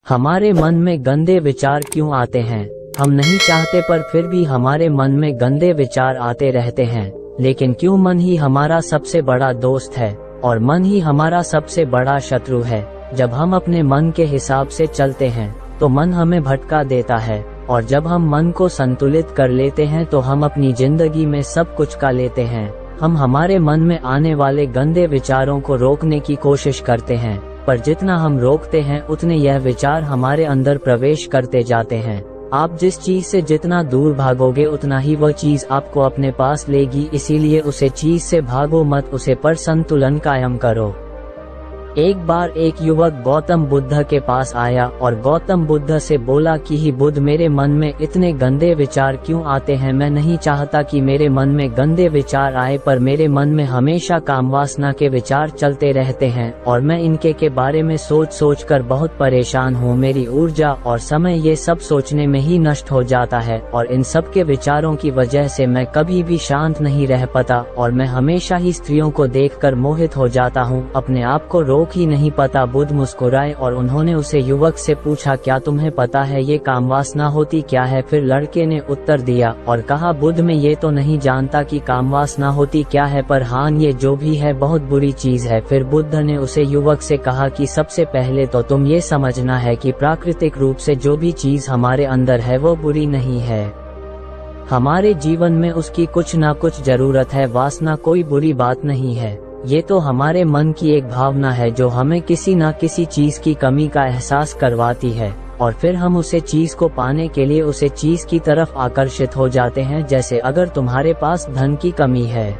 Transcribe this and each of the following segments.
हमारे मन में गंदे विचार क्यों आते हैं? हम नहीं चाहते पर फिर भी हमारे मन में गंदे विचार आते रहते हैं। लेकिन क्यों मन ही हमारा सबसे बड़ा दोस्त है और मन ही हमारा सबसे बड़ा शत्रु है। जब हम अपने मन के हिसाब से चलते हैं तो मन हमें भटका देता है, और जब हम मन को संतुलित कर लेते हैं तो हम अपनी जिंदगी में सब कुछ का लेते हैं। हम हमारे मन में आने वाले गंदे विचारों को रोकने की कोशिश करते हैं, पर जितना हम रोकते हैं उतने यह विचार हमारे अंदर प्रवेश करते जाते हैं। आप जिस चीज से जितना दूर भागोगे उतना ही वह चीज आपको अपने पास लेगी, इसीलिए उसे चीज से भागो मत, उसे पर संतुलन कायम करो। एक बार एक युवक गौतम बुद्ध के पास आया और गौतम बुद्ध से बोला कि ही बुद्ध, मेरे मन में इतने गंदे विचार क्यों आते हैं? मैं नहीं चाहता कि मेरे मन में गंदे विचार आए, पर मेरे मन में हमेशा कामवासना के विचार चलते रहते हैं और मैं इनके के बारे में सोच सोच कर बहुत परेशान हूँ। मेरी ऊर्जा और समय ये सब सोचने में ही नष्ट हो जाता है और इन सब के विचारों की वजह से मैं कभी भी शांत नहीं रह पाता और मैं हमेशा ही स्त्रियों को देखकर मोहित हो जाता हूँ, अपने आप को रोक ही नहीं पता। बुद्ध मुस्कुराए और उन्होंने उसे युवक से पूछा, क्या तुम्हें पता है ये कामवासना होती क्या है? फिर लड़के ने उत्तर दिया और कहा, बुद्ध मैं ये तो नहीं जानता कि कामवासना होती क्या है, पर हाँ ये जो भी है बहुत बुरी चीज है। फिर बुद्ध ने उसे युवक से कहा कि सबसे पहले तो तुम ये समझना है कि प्राकृतिक रूप से जो भी चीज हमारे अंदर है वो बुरी नहीं है। हमारे जीवन में उसकी कुछ ना कुछ जरूरत है। वासना कोई बुरी बात नहीं है, ये तो हमारे मन की एक भावना है जो हमें किसी न किसी चीज की कमी का एहसास करवाती है और फिर हम उसे चीज को पाने के लिए उसे चीज की तरफ आकर्षित हो जाते हैं। जैसे अगर तुम्हारे पास धन की कमी है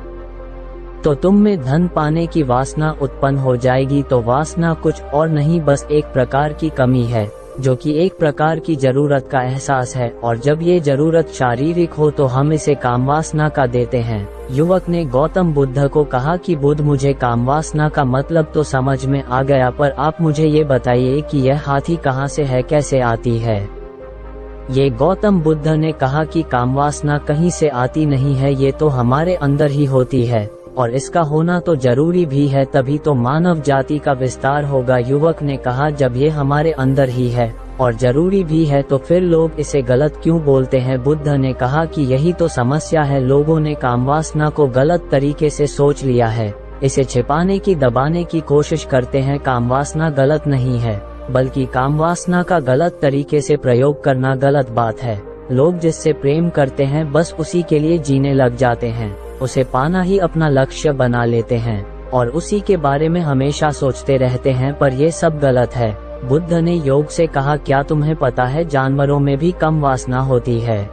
तो तुम में धन पाने की वासना उत्पन्न हो जाएगी। तो वासना कुछ और नहीं बस एक प्रकार की कमी है, जो कि एक प्रकार की जरूरत का एहसास है, और जब ये जरूरत शारीरिक हो तो हम इसे कामवासना का देते हैं। युवक ने गौतम बुद्ध को कहा कि बुद्ध मुझे कामवासना का मतलब तो समझ में आ गया, पर आप मुझे ये बताइए कि यह हाथी कहाँ से है, कैसे आती है? ये गौतम बुद्ध ने कहा कि कामवासना कहीं से आती नहीं है, ये तो हमारे अंदर ही होती है और इसका होना तो जरूरी भी है, तभी तो मानव जाति का विस्तार होगा। युवक ने कहा, जब ये हमारे अंदर ही है और जरूरी भी है तो फिर लोग इसे गलत क्यों बोलते हैं? बुद्ध ने कहा कि यही तो समस्या है, लोगों ने कामवासना को गलत तरीके से सोच लिया है, इसे छिपाने की दबाने की कोशिश करते हैं। कामवासना गलत नहीं है, बल्कि कामवासना का गलत तरीके से प्रयोग करना गलत बात है। लोग जिससे प्रेम करते हैं बस उसी के लिए जीने लग जाते हैं, उसे पाना ही अपना लक्ष्य बना लेते हैं और उसी के बारे में हमेशा सोचते रहते हैं, पर ये सब गलत है। बुद्ध ने योग से कहा, क्या तुम्हें पता है जानवरों में भी कम वासना होती है?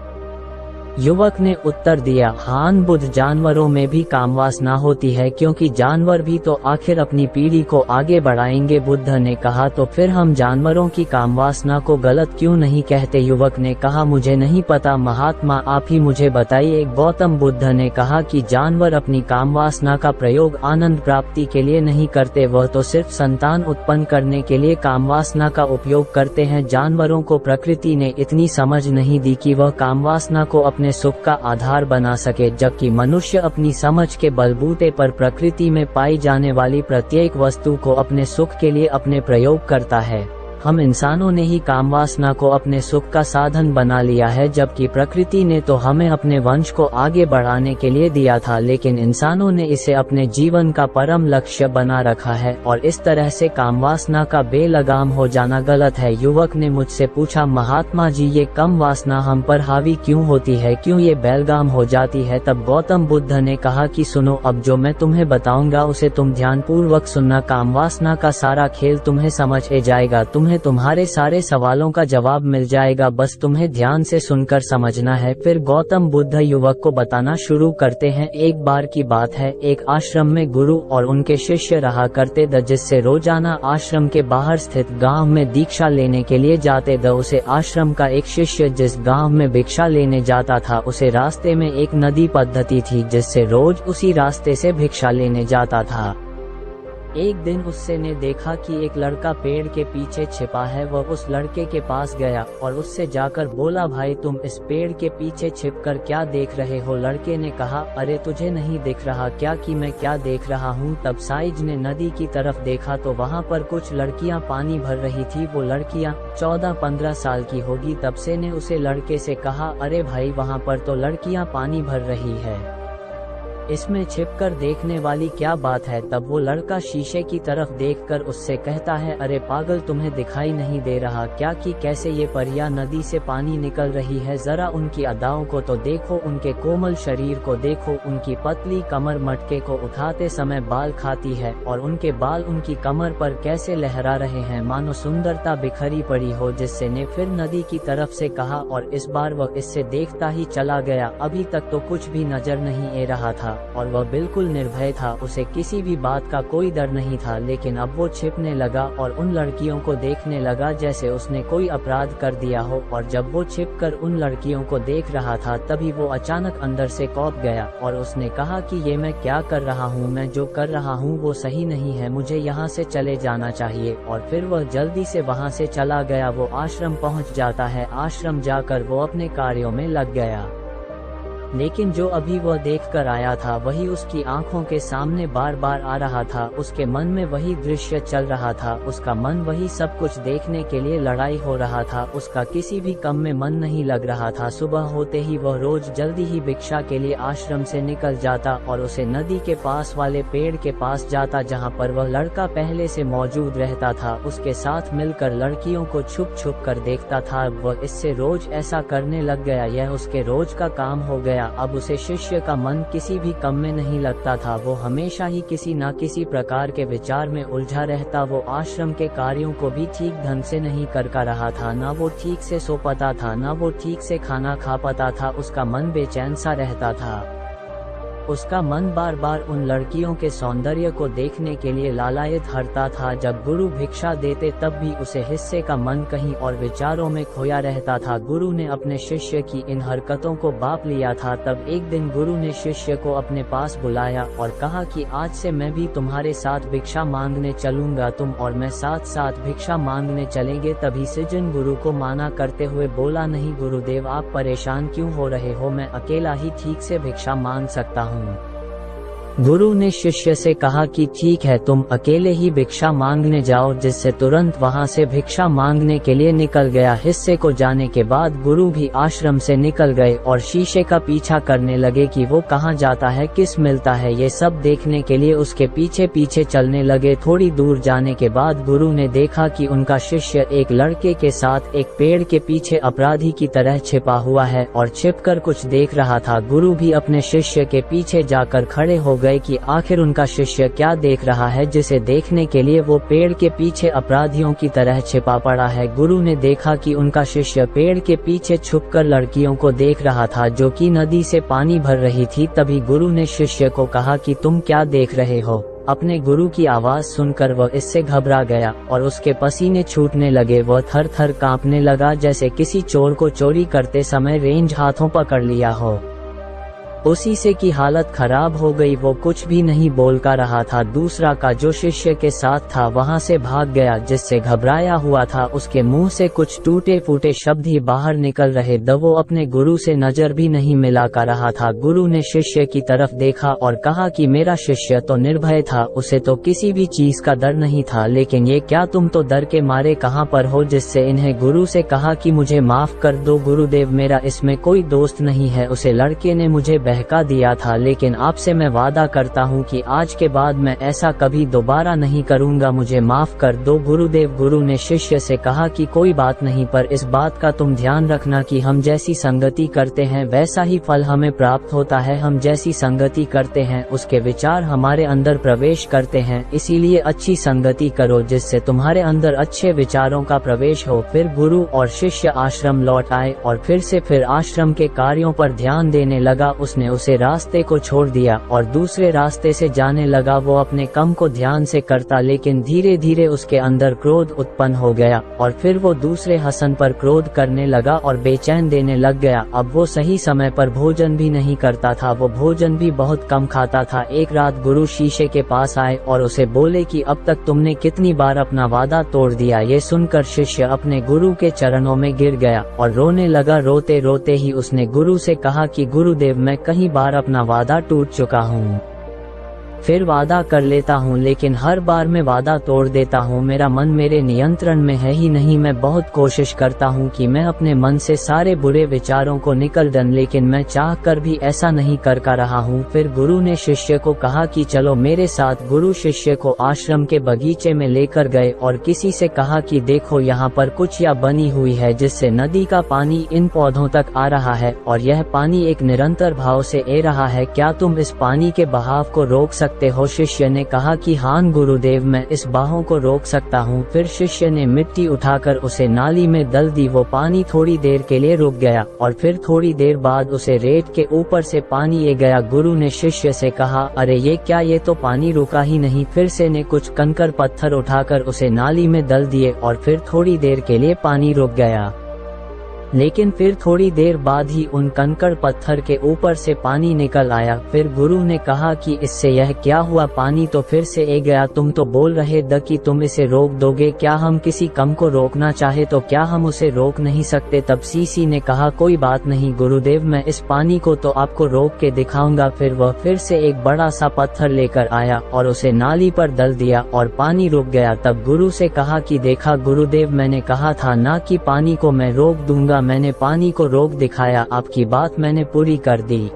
युवक ने उत्तर दिया, हाँ बुद्ध, जानवरों में भी कामवासना होती है, क्योंकि जानवर भी तो आखिर अपनी पीढ़ी को आगे बढ़ाएंगे। बुद्ध ने कहा, तो फिर हम जानवरों की कामवासना को गलत क्यों नहीं कहते? युवक ने कहा, मुझे नहीं पता महात्मा, आप ही मुझे बताइए। गौतम बुद्ध ने कहा कि जानवर अपनी कामवासना का प्रयोग आनंद प्राप्ति के लिए नहीं करते, वह तो सिर्फ संतान उत्पन्न करने के लिए कामवासना का उपयोग करते हैं। जानवरों को प्रकृति ने इतनी समझ नहीं दी कि वह कामवासना को अपने सुख का आधार बना सके, जबकि मनुष्य अपनी समझ के बलबूते पर प्रकृति में पाई जाने वाली प्रत्येक वस्तु को अपने सुख के लिए अपने प्रयोग करता है। हम इंसानों ने ही कामवासना को अपने सुख का साधन बना लिया है, जबकि प्रकृति ने तो हमें अपने वंश को आगे बढ़ाने के लिए दिया था, लेकिन इंसानों ने इसे अपने जीवन का परम लक्ष्य बना रखा है और इस तरह से कामवासना का बेलगाम हो जाना गलत है। युवक ने मुझसे पूछा, महात्मा जी ये कम वासना हम पर हावी क्यों होती है, क्यों ये बेलगाम हो जाती है? तब गौतम बुद्ध ने कहा कि सुनो, अब जो मैं तुम्हें बताऊंगा उसे तुम ध्यानपूर्वक सुनना। कामवासना का सारा खेल तुम्हें समझ आ जाएगा, तुम्हें तुम्हारे सारे सवालों का जवाब मिल जाएगा, बस तुम्हें ध्यान से सुनकर समझना है। फिर गौतम बुद्ध युवक को बताना शुरू करते हैं। एक बार की बात है, एक आश्रम में गुरु और उनके शिष्य रहा करते थे, जिससे रोजाना आश्रम के बाहर स्थित गांव में दीक्षा लेने के लिए जाते थे। उसे आश्रम का एक शिष्य जिस गांव में भिक्षा लेने जाता था, उसे रास्ते में एक नदी पद्धति थी जिससे रोज उसी रास्ते से भिक्षा लेने जाता था। एक दिन उससे ने देखा कि एक लड़का पेड़ के पीछे छिपा है। वह उस लड़के के पास गया और उससे जाकर बोला, भाई तुम इस पेड़ के पीछे छिपकर क्या देख रहे हो? लड़के ने कहा, अरे तुझे नहीं दिख रहा क्या कि मैं क्या देख रहा हूँ? तब साइज ने नदी की तरफ देखा तो वहाँ पर कुछ लड़कियाँ पानी भर रही थी। वो लड़कियाँ 14-15 साल की होगी। तब से ने उसे लड़के से कहा, अरे भाई वहाँ पर तो लड़कियाँ पानी भर रही है, इसमें छिपकर देखने वाली क्या बात है? तब वो लड़का शीशे की तरफ देखकर उससे कहता है, अरे पागल तुम्हें दिखाई नहीं दे रहा क्या कि कैसे ये परियां नदी से पानी निकल रही है? जरा उनकी अदाओं को तो देखो, उनके कोमल शरीर को देखो, उनकी पतली कमर मटके को उठाते समय बाल खाती है और उनके बाल उनकी कमर पर कैसे लहरा रहे हैं मानो सुंदरता बिखरी पड़ी हो। जिससे ने फिर नदी की तरफ से कहा और इस बार वह इससे देखता ही चला गया। अभी तक तो कुछ भी नजर नहीं आ रहा था और वह बिल्कुल निर्भय था, उसे किसी भी बात का कोई डर नहीं था। लेकिन अब वो छिपने लगा और उन लड़कियों को देखने लगा जैसे उसने कोई अपराध कर दिया हो। और जब वो छिपकर उन लड़कियों को देख रहा था तभी वो अचानक अंदर से कौंप गया और उसने कहा कि ये मैं क्या कर रहा हूँ? मैं जो कर रहा हूँ वो सही नहीं है, मुझे यहाँ से चले जाना चाहिए। और फिर वह जल्दी से वहाँ से चला गया। वो आश्रम पहुँच जाता है। आश्रम जाकर वो अपने कार्यों में लग गया, लेकिन जो अभी वह देखकर आया था वही उसकी आंखों के सामने बार बार आ रहा था। उसके मन में वही दृश्य चल रहा था, उसका मन वही सब कुछ देखने के लिए लड़ाई हो रहा था। उसका किसी भी काम में मन नहीं लग रहा था। सुबह होते ही वह रोज जल्दी ही भिक्षा के लिए आश्रम से निकल जाता और उसे नदी के पास वाले पेड़ के पास जाता जहाँ पर वह लड़का पहले से मौजूद रहता था। उसके साथ मिलकर लड़कियों को छुप छुप कर देखता था। वह इससे रोज ऐसा करने लग गया, यह उसके रोज का काम हो गया। अब उसे शिष्य का मन किसी भी काम में नहीं लगता था। वो हमेशा ही किसी न किसी प्रकार के विचार में उलझा रहता। वो आश्रम के कार्यों को भी ठीक ढंग से नहीं कर पा रहा था, ना वो ठीक से सो पाता था, ना वो ठीक से खाना खा पाता था। उसका मन बेचैन सा रहता था। उसका मन बार बार उन लड़कियों के सौंदर्य को देखने के लिए लालायित हरता था। जब गुरु भिक्षा देते तब भी उसे हिस्से का मन कहीं और विचारों में खोया रहता था। गुरु ने अपने शिष्य की इन हरकतों को बाप लिया था। तब एक दिन गुरु ने शिष्य को अपने पास बुलाया और कहा कि आज से मैं भी तुम्हारे साथ भिक्षा मांगने चलूंगा, तुम और मैं साथ साथ भिक्षा मांगने चलेंगे। तभी सृजन गुरु को माना करते हुए बोला, नहीं गुरुदेव, आप परेशान क्यों हो रहे हो? मैं अकेला ही ठीक से भिक्षा मांग सकता हूँ। गुरु ने शिष्य से कहा कि ठीक है, तुम अकेले ही भिक्षा मांगने जाओ। जिससे तुरंत वहां से भिक्षा मांगने के लिए निकल गया। हिस्से को जाने के बाद गुरु भी आश्रम से निकल गए और शीशे का पीछा करने लगे कि वो कहाँ जाता है, किस मिलता है। ये सब देखने के लिए उसके पीछे पीछे चलने लगे। थोड़ी दूर जाने के बाद गुरु ने देखा कि उनका शिष्य एक लड़के के साथ एक पेड़ के पीछे अपराधी की तरह छिपा हुआ है और छिपकर कुछ देख रहा था। गुरु भी अपने शिष्य के पीछे जाकर खड़े हो गए कि आखिर उनका शिष्य क्या देख रहा है, जिसे देखने के लिए वो पेड़ के पीछे अपराधियों की तरह छिपा पड़ा है। गुरु ने देखा कि उनका शिष्य पेड़ के पीछे छुपकर लड़कियों को देख रहा था जो कि नदी से पानी भर रही थी। तभी गुरु ने शिष्य को कहा कि तुम क्या देख रहे हो? अपने गुरु की आवाज सुनकर वह इससे घबरा गया और उसके पसीने छूटने लगे। वह थर थर कांपने लगा जैसे किसी चोर को चोरी करते समय रेंज हाथों पकड़ लिया हो। उसी से की हालत खराब हो गई। वो कुछ भी नहीं बोल का रहा था। दूसरा का जो शिष्य के साथ था वहां से भाग गया। जिससे घबराया हुआ था उसके मुंह से कुछ टूटे फूटे शब्द ही बाहर निकल रहे थे। वो अपने गुरु से नजर भी नहीं मिला कर रहा था। गुरु ने शिष्य की तरफ देखा और कहा कि मेरा शिष्य तो निर्भय था, उसे तो किसी भी चीज का डर नहीं था, लेकिन ये क्या तुम तो डर के मारे कहाँ पर हो? जिससे इन्हें गुरु से कहा कि मुझे माफ कर दो गुरुदेव, मेरा इसमें कोई दोस्त नहीं है। उसे लड़के ने मुझे बहका दिया था, लेकिन आपसे मैं वादा करता हूँ कि आज के बाद मैं ऐसा कभी दोबारा नहीं करूँगा, मुझे माफ कर दो गुरुदेव। गुरु ने शिष्य से कहा कि कोई बात नहीं, पर इस बात का तुम ध्यान रखना कि हम जैसी संगति करते हैं वैसा ही फल हमें प्राप्त होता है। हम जैसी संगति करते हैं उसके विचार हमारे अंदर प्रवेश करते हैं, इसीलिए अच्छी संगति करो जिससे तुम्हारे अंदर अच्छे विचारों का प्रवेश हो। फिर गुरु और शिष्य आश्रम लौट आए और फिर आश्रम के कार्यों पर ध्यान देने लगा। उसने ने उसे रास्ते को छोड़ दिया और दूसरे रास्ते से जाने लगा। वो अपने काम को ध्यान से करता, लेकिन धीरे धीरे उसके अंदर क्रोध उत्पन्न हो गया और फिर वो दूसरे हसन पर क्रोध करने लगा और बेचैन देने लग गया। अब वो सही समय पर भोजन भी नहीं करता था, वो भोजन भी बहुत कम खाता था। एक रात गुरु शीशे के पास आए और उसे बोले कि अब तक तुमने कितनी बार अपना वादा तोड़ दिया। ये सुनकर शिष्य अपने गुरु के चरणों में गिर गया और रोने लगा। रोते रोते ही उसने गुरु से कहा कि गुरुदेव, मैं कई बार अपना वादा टूट चुका हूँ, फिर वादा कर लेता हूँ, लेकिन हर बार मैं वादा तोड़ देता हूँ। मेरा मन मेरे नियंत्रण में है ही नहीं। मैं बहुत कोशिश करता हूँ कि मैं अपने मन से सारे बुरे विचारों को निकल दूं, लेकिन मैं चाह कर भी ऐसा नहीं कर पा रहा हूँ। फिर गुरु ने शिष्य को कहा कि चलो मेरे साथ। गुरु शिष्य को आश्रम के बगीचे में लेकर गए और किसी से कहा कि देखो, यहाँ पर कुचिया बनी हुई है जिससे नदी का पानी इन पौधों तक आ रहा है और यह पानी एक निरंतर भाव से आ रहा है। क्या तुम इस पानी के बहाव को रोक सकते हो? शिष्य ने कहा कि हाँ गुरुदेव, मैं इस बहाव को रोक सकता हूँ। फिर शिष्य ने मिट्टी उठाकर उसे नाली में डाल दी। वो पानी थोड़ी देर के लिए रुक गया और फिर थोड़ी देर बाद उसे रेत के ऊपर से पानी आ गया। गुरु ने शिष्य से कहा, अरे ये क्या, ये तो पानी रुका ही नहीं। फिर से ने कुछ कंकड़ पत्थर उठाकर उसे नाली में डाल दिए और फिर थोड़ी देर के लिए पानी रुक गया, लेकिन फिर थोड़ी देर बाद ही उन कंकड़ पत्थर के ऊपर से पानी निकल आया। फिर गुरु ने कहा कि इससे यह क्या हुआ, पानी तो फिर से आ गया। तुम तो बोल रहे द कि तुम इसे रोक दोगे। क्या हम किसी कम को रोकना चाहे तो क्या हम उसे रोक नहीं सकते? तब सीसी ने कहा, कोई बात नहीं गुरुदेव, मैं इस पानी को तो आपको रोक के दिखाऊंगा। फिर वह फिर से एक बड़ा सा पत्थर लेकर आया और उसे नाली पर डाल दिया और पानी रुक गया। तब गुरु से कहा कि देखा गुरुदेव, मैंने कहा था ना कि पानी को मैं रोक दूंगा, मैंने पानी को रोक दिखाया, आपकी बात मैंने पूरी कर दी।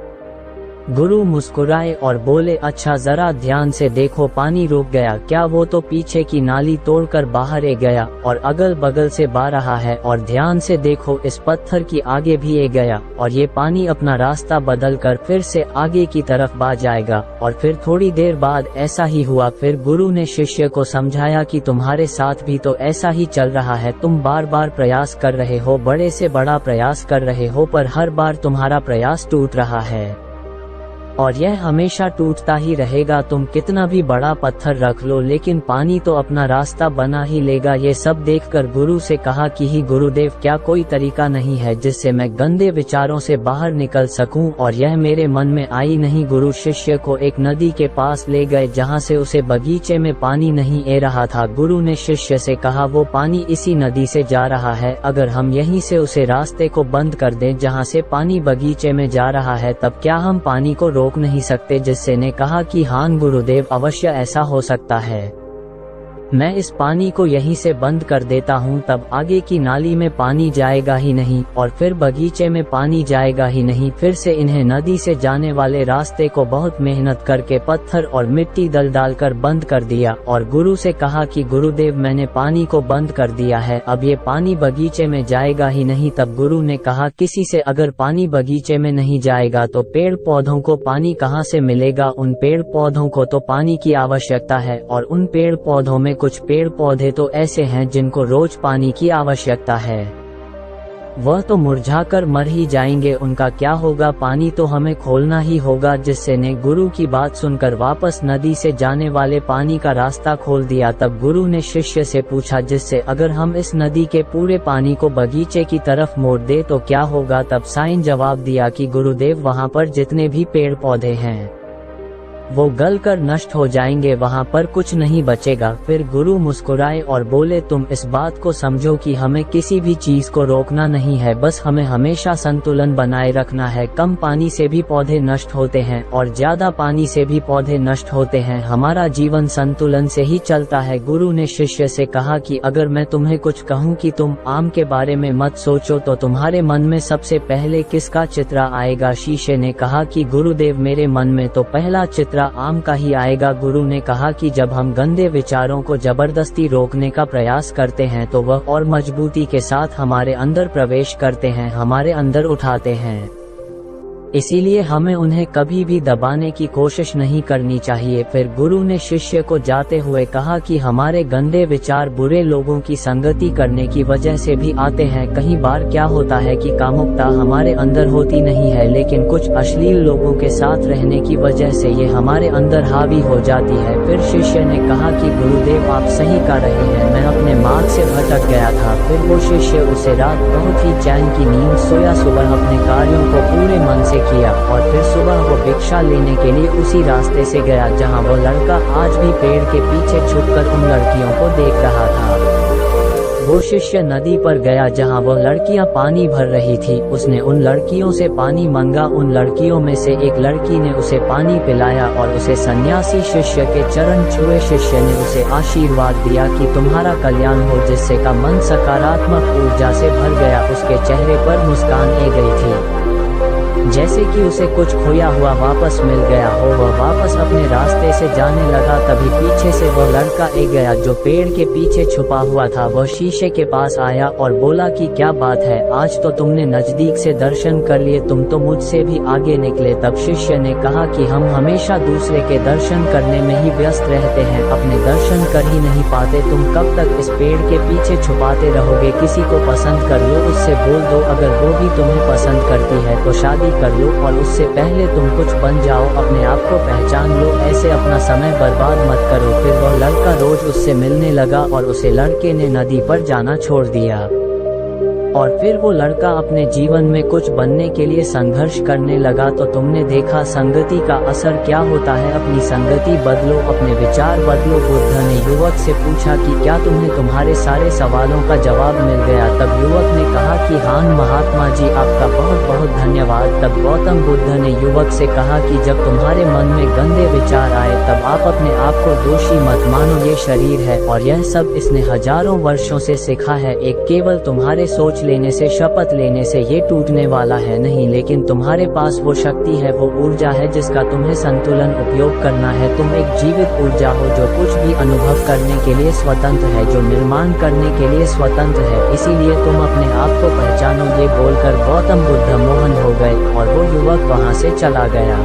गुरु मुस्कुराए और बोले, अच्छा जरा ध्यान से देखो, पानी रुक गया। क्या वो तो पीछे की नाली तोड़कर बाहर आ गया और अगल बगल से बह रहा है, और ध्यान से देखो इस पत्थर की आगे भी आ गया और ये पानी अपना रास्ता बदलकर फिर से आगे की तरफ बह जाएगा। और फिर थोड़ी देर बाद ऐसा ही हुआ। फिर गुरु ने शिष्य को समझाया कि तुम्हारे साथ भी तो ऐसा ही चल रहा है, तुम बार बार प्रयास कर रहे हो, बड़े से बड़ा प्रयास कर रहे हो, पर हर बार तुम्हारा प्रयास टूट रहा है और यह हमेशा टूटता ही रहेगा। तुम कितना भी बड़ा पत्थर रख लो, लेकिन पानी तो अपना रास्ता बना ही लेगा। ये सब देखकर गुरु से कहा कि ही गुरुदेव, क्या कोई तरीका नहीं है जिससे मैं गंदे विचारों से बाहर निकल सकूं और यह मेरे मन में आई नहीं। गुरु शिष्य को एक नदी के पास ले गए जहां से उसे बगीचे में पानी नहीं आ रहा था। गुरु ने शिष्य से कहा, वो पानी इसी नदी से जा रहा है, अगर हम यहीं से उसे रास्ते को बंद कर दें जहां से पानी बगीचे में जा रहा है, तब क्या हम पानी को रोक नहीं सकते? जिससे ने कहा कि हाँ गुरुदेव, अवश्य ऐसा हो सकता है, मैं इस पानी को यहीं से बंद कर देता हूँ, तब आगे की नाली में पानी जाएगा ही नहीं और फिर बगीचे में पानी जाएगा ही नहीं। फिर से इन्हें नदी से जाने वाले रास्ते को बहुत मेहनत करके पत्थर और मिट्टी डालकर बंद कर दिया और गुरु से कहा कि गुरुदेव, मैंने पानी को बंद कर दिया है, अब ये पानी बगीचे में जाएगा ही नहीं। तब गुरु ने कहा, किसी से अगर पानी बगीचे में नहीं जाएगा तो पेड़ पौधों को पानी कहाँ से मिलेगा? उन पेड़ पौधों को तो पानी की आवश्यकता है और उन पेड़ पौधों में कुछ पेड़ पौधे तो ऐसे हैं जिनको रोज पानी की आवश्यकता है, वह तो मुरझाकर मर ही जाएंगे, उनका क्या होगा? पानी तो हमें खोलना ही होगा। जिससे ने गुरु की बात सुनकर वापस नदी से जाने वाले पानी का रास्ता खोल दिया। तब गुरु ने शिष्य से पूछा, जिससे अगर हम इस नदी के पूरे पानी को बगीचे की तरफ मोड़ दे तो क्या होगा? तब साईं जवाब दिया कि गुरुदेव, वहाँ पर जितने भी पेड़ पौधे हैं वो गलकर नष्ट हो जाएंगे, वहाँ पर कुछ नहीं बचेगा। फिर गुरु मुस्कुराए और बोले, तुम इस बात को समझो कि हमें किसी भी चीज को रोकना नहीं है, बस हमें हमेशा संतुलन बनाए रखना है। कम पानी से भी पौधे नष्ट होते हैं और ज्यादा पानी से भी पौधे नष्ट होते हैं, हमारा जीवन संतुलन से ही चलता है। गुरु ने शिष्य से कहा कि अगर मैं तुम्हें कुछ कहूँ कि तुम आम के बारे में मत सोचो तो तुम्हारे मन में सबसे पहले किसका चित्र आएगा? शीशे ने कहा कि गुरुदेव, मेरे मन में तो पहला चित्र आम का ही आएगा। गुरु ने कहा कि जब हम गंदे विचारों को जबरदस्ती रोकने का प्रयास करते हैं तो वह और मजबूती के साथ हमारे अंदर प्रवेश करते हैं, हमारे अंदर उठाते हैं। इसीलिए हमें उन्हें कभी भी दबाने की कोशिश नहीं करनी चाहिए। फिर गुरु ने शिष्य को जाते हुए कहा कि हमारे गंदे विचार बुरे लोगों की संगति करने की वजह से भी आते हैं। कई बार क्या होता है कि कामुकता हमारे अंदर होती नहीं है, लेकिन कुछ अश्लील लोगों के साथ रहने की वजह से ये हमारे अंदर हावी हो जाती है। फिर शिष्य ने कहा कि गुरुदेव आप सही कह रहे हैं, मैं अपने मार्ग से भटक गया था। फिर वो शिष्य उसे रात बहुत ही चैन की नींद सोया, सुबह अपने कार्यों को पूरे मन से किया और फिर सुबह वो भिक्षा लेने के लिए उसी रास्ते से गया जहां वो लड़का आज भी पेड़ के पीछे छुपकर उन लड़कियों को देख रहा था। वो शिष्य नदी पर गया जहां वो लड़कियां पानी भर रही थी। उसने उन लड़कियों से पानी मांगा। उन लड़कियों में से एक लड़की ने उसे पानी पिलाया और उसे सन्यासी शिष्य के चरण छुए। शिष्य ने उसे आशीर्वाद दिया कि तुम्हारा कल्याण हो, जिससे का मन सकारात्मक ऊर्जा से भर गया। उसके चेहरे पर मुस्कान आ गई थी, जैसे कि उसे कुछ खोया हुआ वापस मिल गया हो। वह वापस अपने रास्ते से जाने लगा, तभी पीछे से वह लड़का आ गया जो पेड़ के पीछे छुपा हुआ था। वह शीशे के पास आया और बोला कि क्या बात है, आज तो तुमने नजदीक से दर्शन कर लिए, तुम तो मुझसे भी आगे निकले। तब शिष्य ने कहा कि हम हमेशा दूसरे के दर्शन करने में ही व्यस्त रहते हैं, अपने दर्शन कर ही नहीं पाते। तुम कब तक इस पेड़ के पीछे छुपाते रहोगे? किसी को पसंद कर लो, उससे बोल दो। अगर वो भी तुम्हें पसंद करती है तो शादी कर लो, और उससे पहले तुम कुछ बन जाओ, अपने आप को पहचान लो। ऐसे अपना समय बर्बाद मत करो। फिर वह लड़का रोज उससे मिलने लगा और उसे लड़के ने नदी पर जाना छोड़ दिया। और फिर वो लड़का अपने जीवन में कुछ बनने के लिए संघर्ष करने लगा। तो तुमने देखा संगति का असर क्या होता है। अपनी संगति बदलो, अपने विचार बदलो। बुद्ध ने युवक से पूछा कि क्या तुम्हें तुम्हारे सारे सवालों का जवाब मिल गया? तब युवक ने कहा कि हाँ महात्मा जी, आपका बहुत बहुत धन्यवाद। तब गौतम बुद्ध ने युवक से कहा कि जब तुम्हारे मन में गंदे विचार आए तब आप अपने आप को दोषी मत मानो। ये शरीर है और यह सब इसने हजारों वर्षों से सीखा है। एक केवल तुम्हारे सोच लेने से, शपथ लेने से ये टूटने वाला है नहीं, लेकिन तुम्हारे पास वो शक्ति है, वो ऊर्जा है जिसका तुम्हें संतुलन उपयोग करना है। तुम एक जीवित ऊर्जा हो जो कुछ भी अनुभव करने के लिए स्वतंत्र है, जो निर्माण करने के लिए स्वतंत्र है। इसीलिए तुम अपने आप को पहचानो। ये बोलकर गौतम बुद्ध मोहन हो गए और वो युवक वहां से चला गया।